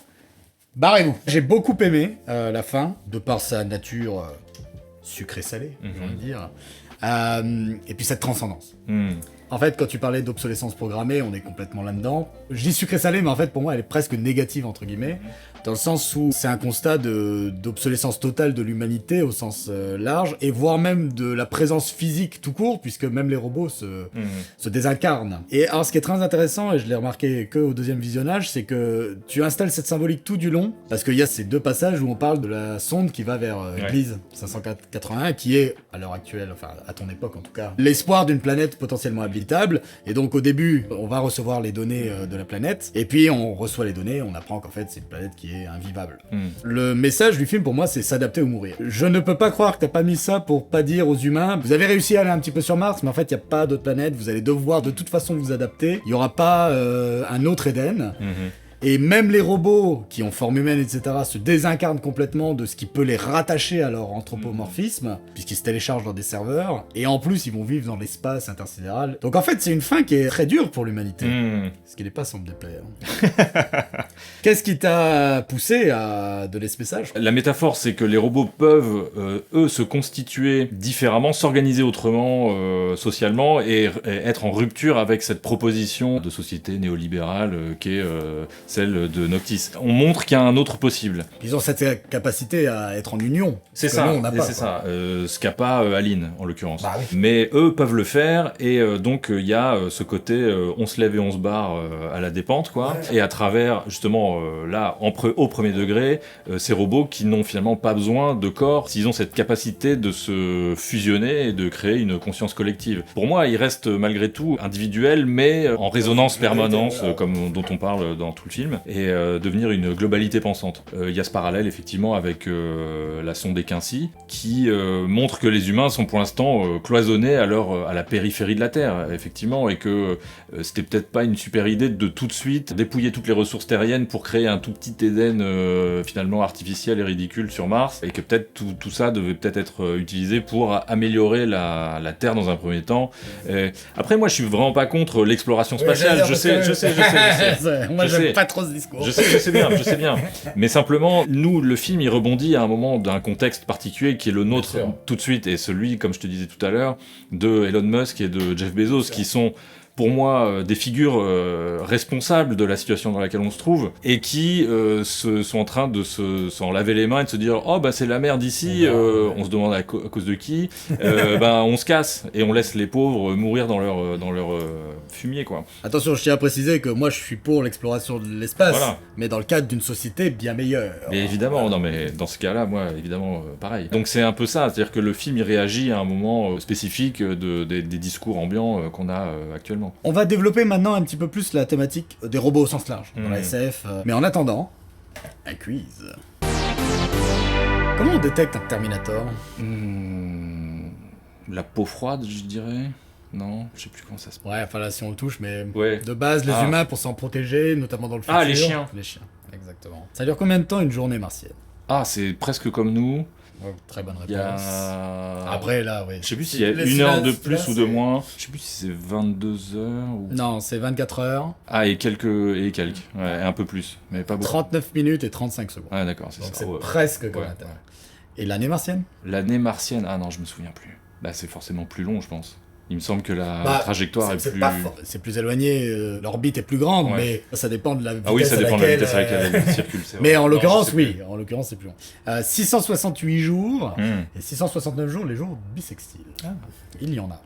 S3: Barrez-vous. J'ai beaucoup aimé la fin, de par sa nature sucrée-salée, j'ai envie de dire. Et puis cette transcendance. En fait, quand tu parlais d'obsolescence programmée, on est complètement là-dedans. Je dis sucré-salé, mais en fait, pour moi, elle est presque négative, entre guillemets, dans le sens où c'est un constat d'obsolescence totale de l'humanité au sens large, et voire même de la présence physique tout court, puisque même les robots se désincarnent. Et alors, ce qui est très intéressant, et je l'ai remarqué que au deuxième visionnage, c'est que tu installes cette symbolique tout du long, parce qu'il y a ces deux passages où on parle de la sonde qui va vers Gliese 581, qui est, à l'heure actuelle, enfin, à ton époque en tout cas, l'espoir d'une planète potentiellement habitable. Et donc, au début, on va recevoir les données de la planète, et puis on reçoit les données, on apprend qu'en fait, c'est une planète qui est invivable. Le message du film, pour moi, c'est s'adapter ou mourir. Je ne peux pas croire que t'as pas mis ça pour pas dire aux humains, vous avez réussi à aller un petit peu sur Mars, mais en fait, il n'y a pas d'autre planète, vous allez devoir de toute façon vous adapter, il n'y aura pas un autre Éden. Et même les robots qui ont forme humaine, etc., se désincarnent complètement de ce qui peut les rattacher à leur anthropomorphisme, puisqu'ils se téléchargent dans des serveurs, et en plus, ils vont vivre dans l'espace intersidéral. Donc en fait, c'est une fin qui est très dure pour l'humanité. Ce qui n'est pas sans me déplaire. Qu'est-ce qui t'a poussé à donner ce message ?
S2: La métaphore, c'est que les robots peuvent, eux, se constituer différemment, s'organiser autrement, socialement, et être en rupture avec cette proposition de société néolibérale qui est celle de Noctis. On montre qu'il y a un autre possible.
S3: Ils ont cette capacité à être en union.
S2: C'est
S3: que
S2: ça,
S3: nous, on n'a pas,
S2: c'est ça. Ce qu'a pas Aline, en l'occurrence.
S3: Bah oui.
S2: Mais eux peuvent le faire, et donc il y a ce côté on se lève et on se barre à la dépente, quoi. Ouais. Et à travers, justement, là, au premier degré, ces robots qui n'ont finalement pas besoin de corps, s'ils ont cette capacité de se fusionner et de créer une conscience collective. Pour moi, ils restent malgré tout individuels, mais en résonance permanente, comme dont on parle dans tout le film, et devenir une globalité pensante. Il y a ce parallèle, effectivement, avec la sonde des Quincy, qui montre que les humains sont pour l'instant cloisonnés à la périphérie de la Terre, effectivement, et que c'était peut-être pas une super idée de tout de suite dépouiller toutes les ressources terriennes pour créer un tout petit Éden finalement artificiel et ridicule sur Mars, et que peut-être tout ça devait peut-être être utilisé pour améliorer la Terre dans un premier temps. Après, moi, je suis vraiment pas contre l'exploration spatiale. Je sais.
S3: Moi, j'aime pas trop ce discours.
S2: Je sais bien. Mais simplement, nous, le film, il rebondit à un moment d'un contexte particulier qui est le nôtre tout de suite, et celui, comme je te disais tout à l'heure, de Elon Musk et de Jeff Bezos, qui sont pour moi des figures responsables de la situation dans laquelle on se trouve, et qui sont en train de s'en laver les mains et de se dire oh bah c'est la merde ici, on se demande à cause de qui, on se casse et on laisse les pauvres mourir dans leur fumier, quoi.
S3: Attention, je tiens à préciser que moi je suis pour l'exploration de l'espace, mais dans le cadre d'une société bien meilleure.
S2: Mais évidemment, non mais dans ce cas-là, moi évidemment pareil. Donc c'est un peu ça, c'est-à-dire que le film il réagit à un moment spécifique des discours ambiants qu'on a actuellement.
S3: On va développer maintenant un petit peu plus la thématique des robots au sens large, dans la SF. Mais en attendant, un quiz. Comment on détecte un Terminator ?
S2: La peau froide, je dirais. Non, je sais plus comment ça se passe.
S3: Ouais, enfin là, si on le touche, mais de base, les humains, pour s'en protéger, notamment dans le futur...
S2: Ah, les chiens.
S3: Les chiens, exactement. Ça dure combien de temps une journée martienne ?
S2: Ah, c'est presque comme nous.
S3: Ouais, très bonne réponse. Après, là, oui.
S2: Je sais plus s'il y a une heure de plus ou de moins. Je sais plus si c'est 22 heures ou...
S3: Non, c'est 24 heures.
S2: Ah, et quelques. Ouais, un peu plus, mais pas beaucoup.
S3: 39 minutes et 35 secondes.
S2: Ah, d'accord, c'est
S3: donc
S2: ça.
S3: Donc c'est presque comme la Terre. Et l'année martienne ?
S2: L'année martienne, ah non, je me souviens plus. Bah, c'est forcément plus long, je pense. Il me semble que la trajectoire est plus...
S3: C'est plus éloigné, l'orbite est plus grande, mais ça dépend de la vitesse
S2: à laquelle... Ah oui, ça dépend de la vitesse à laquelle elle circule, c'est vrai.
S3: Mais en l'occurrence, en l'occurrence, c'est plus long. 668 jours, et 669 jours, les jours bissextiles. Ah. Il y en a.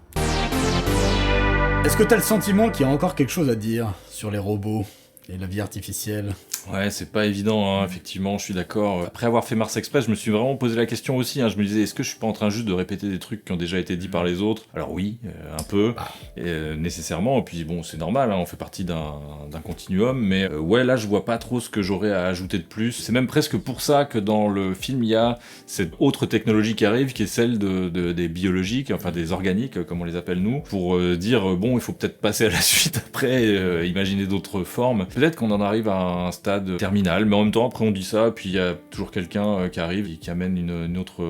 S3: Est-ce que t'as le sentiment qu'il y a encore quelque chose à dire sur les robots et la vie artificielle ?
S2: Ouais, c'est pas évident, effectivement, je suis d'accord. Après avoir fait Mars Express, je me suis vraiment posé la question aussi. Je me disais, est-ce que je suis pas en train juste de répéter des trucs qui ont déjà été dits par les autres ? Alors oui, un peu, nécessairement. Et puis bon, c'est normal, on fait partie d'un continuum. Mais là, je vois pas trop ce que j'aurais à ajouter de plus. C'est même presque pour ça que dans le film, il y a cette autre technologie qui arrive, qui est celle des biologiques, enfin des organiques, comme on les appelle nous, pour dire, il faut peut-être passer à la suite après, imaginer d'autres formes. Peut-être qu'on en arrive à un stade terminal, mais en même temps après on dit ça, puis il y a toujours quelqu'un qui arrive et qui amène une autre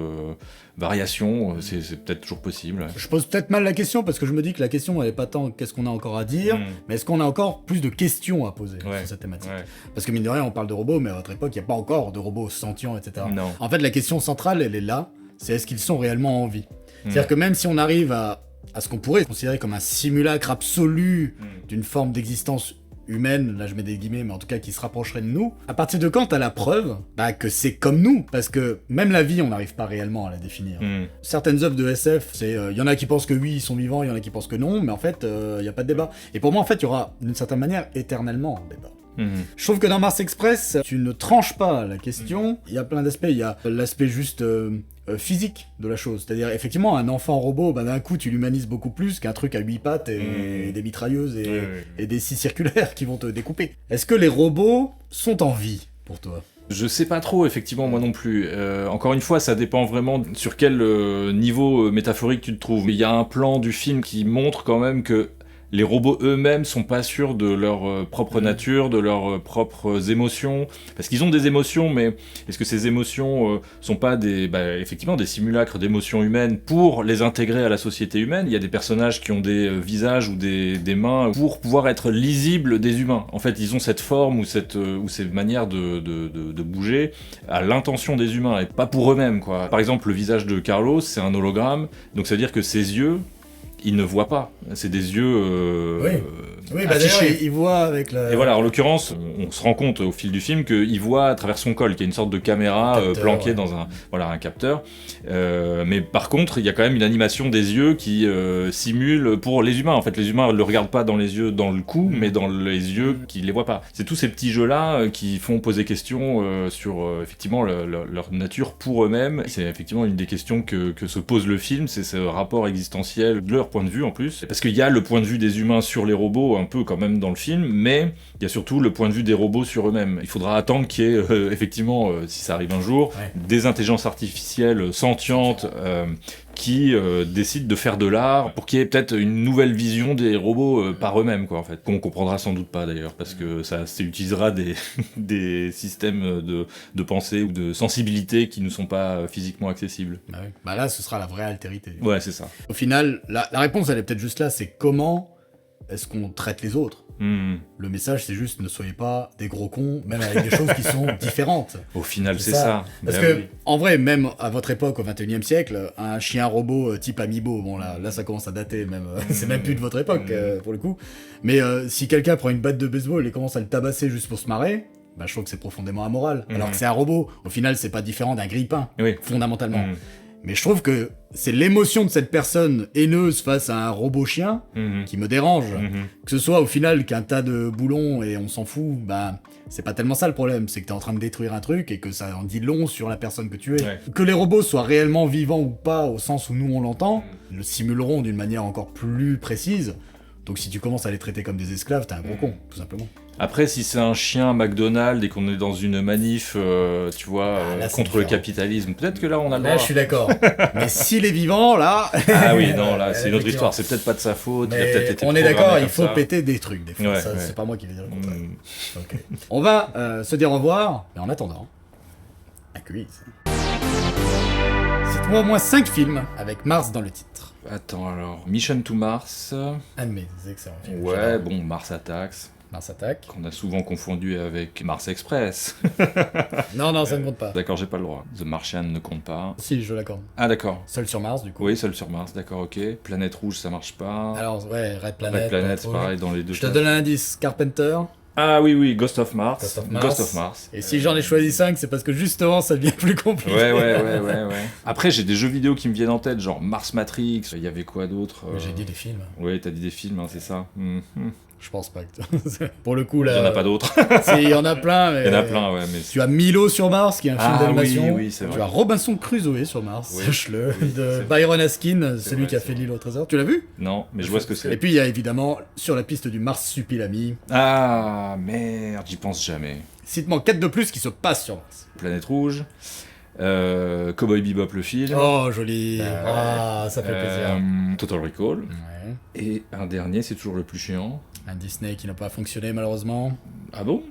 S2: variation, c'est peut-être toujours possible.
S3: Je pose peut-être mal la question parce que je me dis que la question elle est pas tant qu'est-ce qu'on a encore à dire, mais est-ce qu'on a encore plus de questions à poser sur cette thématique. Parce que mine de rien on parle de robots, mais à notre époque il n'y a pas encore de robots sentients, etc.
S2: Non.
S3: En fait la question centrale elle est là, c'est est-ce qu'ils sont réellement en vie. C'est-à-dire que même si on arrive à ce qu'on pourrait considérer comme un simulacre absolu d'une forme d'existence humaine, là je mets des guillemets, mais en tout cas qui se rapprocherait de nous, à partir de quand t'as la preuve que c'est comme nous ? Parce que même la vie, on n'arrive pas réellement à la définir. Certaines œuvres de SF, il y en a qui pensent que oui, ils sont vivants, il y en a qui pensent que non, mais en fait, il n'y a pas de débat. Et pour moi, en fait, il y aura, d'une certaine manière, éternellement un débat. Je trouve que dans Mars Express, tu ne tranches pas la question. Il y a plein d'aspects. Il y a l'aspect juste physique de la chose. C'est-à-dire, effectivement, un enfant robot, d'un coup, tu l'humanises beaucoup plus qu'un truc à 8 pattes et des mitrailleuses et des scies circulaires qui vont te découper. Est-ce que les robots sont en vie pour toi ?
S2: Je sais pas trop, effectivement, moi non plus. Encore une fois, ça dépend vraiment sur quel niveau métaphorique tu te trouves. Il y a un plan du film qui montre quand même que les robots eux-mêmes sont pas sûrs de leur propre nature, de leurs propres émotions, parce qu'ils ont des émotions, mais est-ce que ces émotions sont pas effectivement des simulacres d'émotions humaines pour les intégrer à la société humaine ? Il y a des personnages qui ont des visages ou des mains pour pouvoir être lisibles des humains. En fait, ils ont cette forme ou ces manières de bouger à l'intention des humains et pas pour eux-mêmes, quoi. Par exemple, le visage de Carlos, c'est un hologramme, donc ça veut dire que ses yeux ils ne voient pas. C'est des yeux
S3: Oui, bah d'ailleurs,
S2: affichés.
S3: il voit avec la...
S2: Et voilà, en l'occurrence, on se rend compte au fil du film qu'il voit à travers son col, qu'il y a une sorte de caméra
S3: Capteur,
S2: planquée
S3: ouais.
S2: dans un capteur. Mais par contre, il y a quand même une animation des yeux qui simule pour les humains. En fait, les humains ne le regardent pas dans les yeux, dans le cou, mais dans les yeux qui les voient pas. C'est tous ces petits jeux-là qui font poser question sur effectivement leur nature pour eux-mêmes. C'est effectivement une des questions que se pose le film, c'est ce rapport existentiel de leur point de vue en plus. Parce qu'il y a le point de vue des humains sur les robots, un peu quand même dans le film, mais il y a surtout le point de vue des robots sur eux-mêmes. Il faudra attendre qu'il y ait effectivement, si ça arrive un jour, des intelligences artificielles sentientes qui décident de faire de l'art pour qu'il y ait peut-être une nouvelle vision des robots par eux-mêmes, quoi, en fait. Qu'on comprendra sans doute pas d'ailleurs, parce que ça utilisera des systèmes de pensée ou de sensibilité qui ne sont pas physiquement accessibles.
S3: Bah, oui. Bah là, ce sera la vraie altérité.
S2: Ouais, c'est ça.
S3: Au final, la réponse, elle est peut-être juste là, c'est comment est-ce qu'on traite les autres. Le message, c'est juste ne soyez pas des gros cons, même avec des choses qui sont différentes.
S2: Au final, c'est ça.
S3: Parce
S2: Ben
S3: que,
S2: oui.
S3: en vrai, même à votre époque, au 21e siècle, un chien robot type Amiibo, bon là ça commence à dater, même. C'est même plus de votre époque, pour le coup. Mais si quelqu'un prend une batte de baseball et commence à le tabasser juste pour se marrer, bah, je trouve que c'est profondément amoral. Alors que c'est un robot. Au final, c'est pas différent d'un grille-pain,
S2: Oui.
S3: fondamentalement. Mais je trouve que c'est l'émotion de cette personne haineuse face à un robot chien qui me dérange. Que ce soit au final qu'un tas de boulons et on s'en fout, bah c'est pas tellement ça le problème, c'est que t'es en train de détruire un truc et que ça en dit long sur la personne que tu es.
S2: Ouais.
S3: Que les robots soient réellement vivants ou pas au sens où nous on l'entend, ils le simuleront d'une manière encore plus précise. Donc si tu commences à les traiter comme des esclaves, t'es un gros con, tout simplement.
S2: Après, si c'est un chien McDonald's et qu'on est dans une manif, tu vois,
S3: là, c'est
S2: contre le
S3: différent.
S2: capitalisme, peut-être que là on a le
S3: Là,
S2: droit.
S3: je suis d'accord. Mais s'il est vivant, là...
S2: Ah oui, non, là, c'est une autre
S3: effectivement.
S2: histoire. C'est peut-être pas de sa faute. Il a
S3: Mais
S2: peut-être été
S3: on est
S2: programmé
S3: d'accord,
S2: comme
S3: il faut
S2: ça.
S3: péter des trucs des fois.
S2: Ouais,
S3: Ça,
S2: ouais.
S3: c'est pas moi qui vais dire le contraire.
S2: Mm.
S3: Ok. On va se dire au revoir, mais en attendant, un quiz. Cite-moi au moins 5 films avec Mars dans le titre.
S2: Attends, alors, Mission to Mars.
S3: Un de mes excellents films.
S2: Ouais,
S3: J'adore.
S2: bon, Mars Attacks,
S3: Mars Attack.
S2: qu'on a souvent confondu avec Mars Express.
S3: Non, ça ne compte pas.
S2: D'accord, j'ai pas le droit. The Martian ne compte pas.
S3: Si, je l'accorde.
S2: Ah, d'accord.
S3: Seul sur Mars, du coup.
S2: Oui, seul sur Mars, d'accord, ok. Planète Rouge, ça marche pas.
S3: Alors, ouais, Red Planet.
S2: Red Planet, c'est
S3: Rouge.
S2: pareil dans les deux
S3: Je te
S2: cas.
S3: donne un indice, Carpenter.
S2: Ah oui, Ghost of Mars.
S3: Ghost of Mars.
S2: Ghost of Mars.
S3: Et si j'en ai choisi 5, c'est parce que justement, ça devient plus compliqué.
S2: Ouais. Après, j'ai des jeux vidéo qui me viennent en tête, genre Mars Matrix, il y avait quoi d'autre
S3: Mais j'ai dit des films.
S2: Ouais, t'as dit des films, hein, c'est ça.
S3: Je pense pas que... Pour le coup, là...
S2: Il y en a pas d'autres.
S3: Si, il y en a plein, mais...
S2: Il y en a plein, ouais, mais...
S3: Tu as Milo sur Mars, qui est un film
S2: Ah
S3: d'animation.
S2: oui, c'est vrai.
S3: Tu as Robinson Crusoe sur Mars,
S2: Oui,
S3: sache-le,
S2: oui,
S3: de
S2: c'est
S3: Byron Askin, celui
S2: vrai,
S3: qui a
S2: c'est
S3: fait
S2: vrai.
S3: l'île au trésor. Tu l'as vu?
S2: Non, mais je vois ce que
S3: Et
S2: c'est.
S3: puis il y a évidemment Sur la piste du Mars Suppilami.
S2: Ah, merde, j'y pense jamais.
S3: Cite-moi 4 de plus qui se passent sur Mars.
S2: Planète Rouge, Cowboy Bebop le film,
S3: Oh, joli. Ah, ça fait plaisir.
S2: Total Recall,
S3: Ouais.
S2: et un dernier, c'est toujours le plus chiant.
S3: Un Disney qui n'a pas fonctionné malheureusement.
S2: Ah bon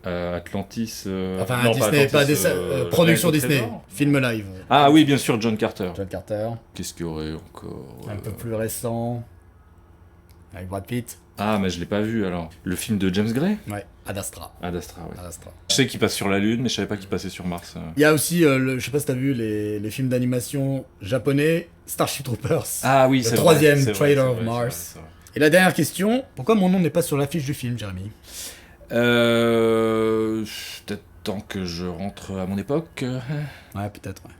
S2: Atlantis...
S3: Enfin,
S2: non,
S3: un Disney, pas
S2: Atlantis,
S3: production
S2: Planète au
S3: Disney.
S2: Trésor.
S3: Film live.
S2: Ah oui, bien sûr, John Carter.
S3: John Carter.
S2: Qu'est-ce qu'il y aurait encore
S3: Un peu plus récent. Avec Brad Pitt.
S2: Ah, mais je l'ai pas vu alors. Le film de James Gray
S3: Ouais. Ad Astra.
S2: Ad Astra, ouais.
S3: Ad Astra.
S2: Je sais qu'il passe sur la Lune, mais je savais pas qu'il passait sur Mars.
S3: Il y a aussi, je sais pas si t'as vu les films d'animation japonais, Starship Troopers.
S2: Ah oui,
S3: Le
S2: c'est
S3: troisième
S2: vrai, c'est
S3: Trailer
S2: vrai,
S3: of
S2: c'est vrai,
S3: Mars.
S2: c'est vrai.
S3: Et la dernière question, pourquoi mon nom n'est pas sur l'affiche du film, Jérémy?
S2: Peut-être tant que je rentre à mon époque.
S3: Ouais, peut-être, ouais.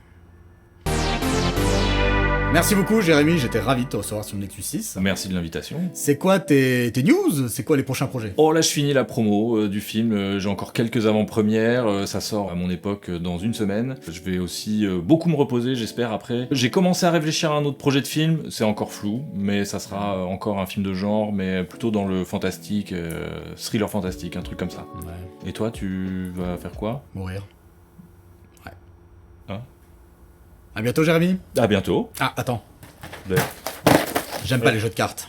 S3: Merci beaucoup, Jérémy, j'étais ravi de te recevoir sur le Nexus 6.
S2: Merci de l'invitation.
S3: C'est quoi tes news? C'est quoi les prochains projets?
S2: Oh là, je finis la promo du film. J'ai encore quelques avant-premières. Ça sort à mon époque dans une semaine. Je vais aussi beaucoup me reposer, j'espère, après. J'ai commencé à réfléchir à un autre projet de film. C'est encore flou, mais ça sera encore un film de genre, mais plutôt dans le fantastique, thriller fantastique, un truc comme ça.
S3: Ouais,
S2: Et toi, tu vas faire quoi?
S3: mourir. Ouais.
S2: Hein?
S3: À bientôt, Jérémy.
S2: À bientôt.
S3: Ah, attends,
S2: Ben,
S3: j'aime pas les jeux de cartes.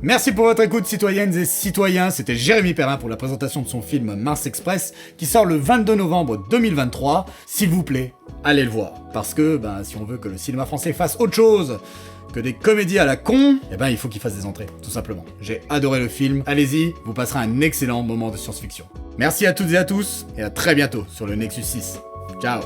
S3: Merci pour votre écoute, citoyennes et citoyens. C'était Jérémy Perrin pour la présentation de son film Mars Express qui sort le 22 novembre 2023. S'il vous plaît, allez le voir. Parce que, si on veut que le cinéma français fasse autre chose que des comédies à la con, il faut qu'il fasse des entrées, tout simplement. J'ai adoré le film. Allez-y, vous passerez un excellent moment de science-fiction. Merci à toutes et à tous, et à très bientôt sur le Nexus 6. Ciao.